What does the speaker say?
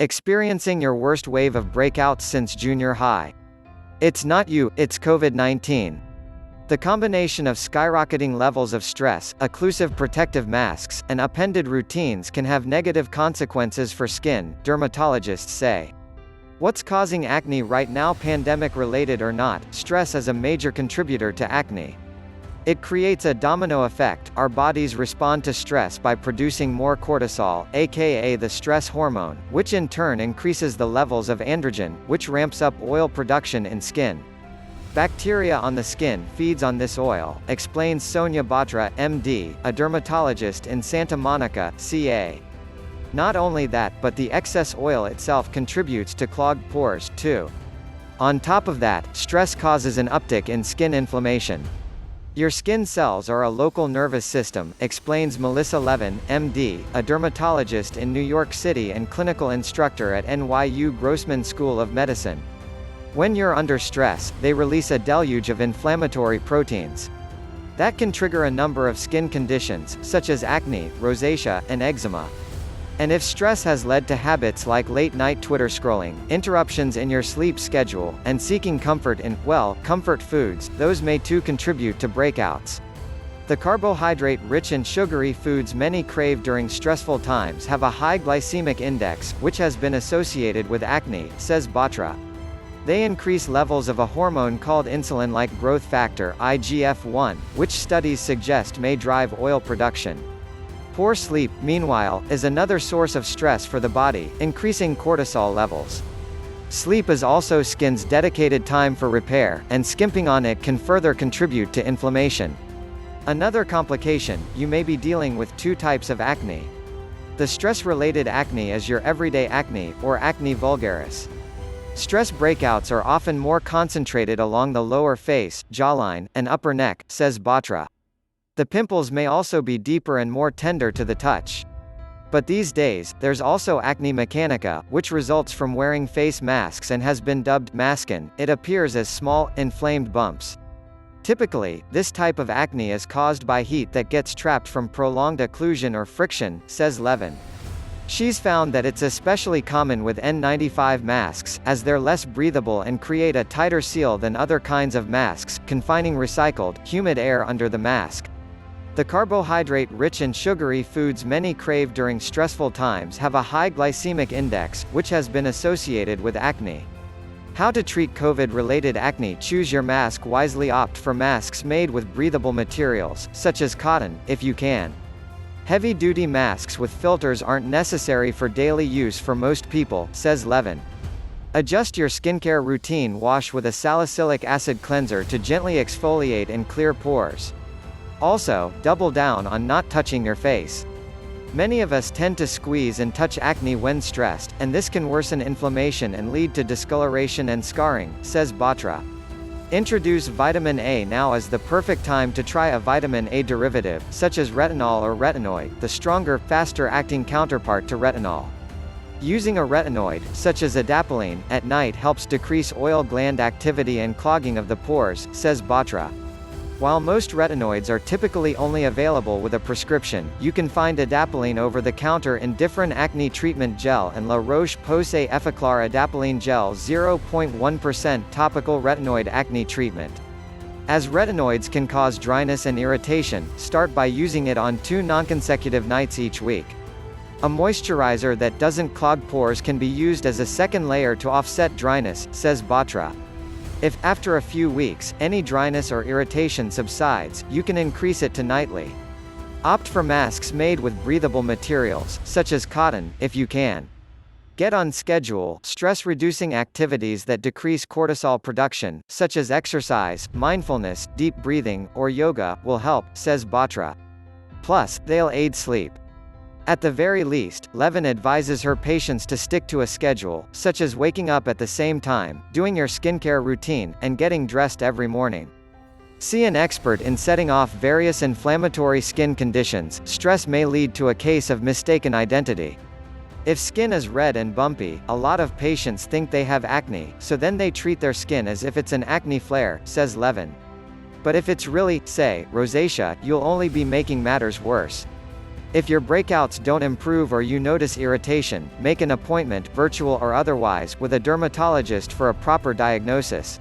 Experiencing your worst wave of breakouts since junior high. It's not you, it's COVID-19. The combination of skyrocketing levels of stress, occlusive protective masks, and upended routines can have negative consequences for skin, dermatologists say. What's causing acne right now? Pandemic-related or not, stress is a major contributor to acne. It creates a domino effect. Our bodies respond to stress by producing more cortisol, aka the stress hormone, which in turn increases the levels of androgen, which ramps up oil production in skin. Bacteria on the skin feeds on this oil, explains Sonia Batra, MD, a dermatologist in Santa Monica, CA. Not only that, but the excess oil itself contributes to clogged pores, too. On top of that, stress causes an uptick in skin inflammation. Your skin cells are a local nervous system, explains Melissa Levin, MD, a dermatologist in New York City and clinical instructor at NYU Grossman School of Medicine. When you're under stress, they release a deluge of inflammatory proteins. That can trigger a number of skin conditions, such as acne, rosacea, and eczema. And if stress has led to habits like late-night Twitter scrolling, interruptions in your sleep schedule, and seeking comfort in, well, comfort foods, those may too contribute to breakouts. The carbohydrate-rich and sugary foods many crave during stressful times have a high glycemic index, which has been associated with acne, says Batra. They increase levels of a hormone called insulin-like growth factor, IGF-1, which studies suggest may drive oil production. Poor sleep, meanwhile, is another source of stress for the body, increasing cortisol levels. Sleep is also skin's dedicated time for repair, and skimping on it can further contribute to inflammation. Another complication, you may be dealing with two types of acne. The stress-related acne is your everyday acne, or acne vulgaris. Stress breakouts are often more concentrated along the lower face, jawline, and upper neck, says Batra. The pimples may also be deeper and more tender to the touch. But these days, there's also acne mechanica, which results from wearing face masks and has been dubbed maskin. It appears as small, inflamed bumps. Typically, this type of acne is caused by heat that gets trapped from prolonged occlusion or friction, says Levin. She's found that it's especially common with N95 masks, as they're less breathable and create a tighter seal than other kinds of masks, confining recycled, humid air under the mask. The carbohydrate-rich and sugary foods many crave during stressful times have a high glycemic index, which has been associated with acne. How to treat COVID-related acne? Choose your mask wisely. Opt for masks made with breathable materials, such as cotton, if you can. Heavy-duty masks with filters aren't necessary for daily use for most people, says Levin. Adjust your skincare routine. Wash with a salicylic acid cleanser to gently exfoliate and clear pores. Also, double down on not touching your face. Many of us tend to squeeze and touch acne when stressed, and this can worsen inflammation and lead to discoloration and scarring, says Batra. Introduce vitamin A. Now is the perfect time to try a vitamin A derivative, such as retinol or retinoid, the stronger, faster-acting counterpart to retinol. Using a retinoid, such as adapalene, at night helps decrease oil gland activity and clogging of the pores, says Batra. While most retinoids are typically only available with a prescription, you can find adapalene over the counter in different acne treatment gel and La Roche-Posay Effaclar Adapalene Gel 0.1% topical retinoid acne treatment. As retinoids can cause dryness and irritation, start by using it on 2 non-consecutive nights each week. A moisturizer that doesn't clog pores can be used as a second layer to offset dryness, says Batra. If, after a few weeks, any dryness or irritation subsides, you can increase it to nightly. Opt for masks made with breathable materials, such as cotton, if you can. Get on schedule. Stress-reducing activities that decrease cortisol production, such as exercise, mindfulness, deep breathing, or yoga, will help, says Batra. Plus, they'll aid sleep. At the very least, Levin advises her patients to stick to a schedule, such as waking up at the same time, doing your skincare routine, and getting dressed every morning. See an expert in setting off various inflammatory skin conditions. Stress may lead to a case of mistaken identity. If skin is red and bumpy, a lot of patients think they have acne, so then they treat their skin as if it's an acne flare, says Levin. But if it's really, say, rosacea, you'll only be making matters worse. If your breakouts don't improve or you notice irritation, make an appointment, virtual or otherwise, with a dermatologist for a proper diagnosis.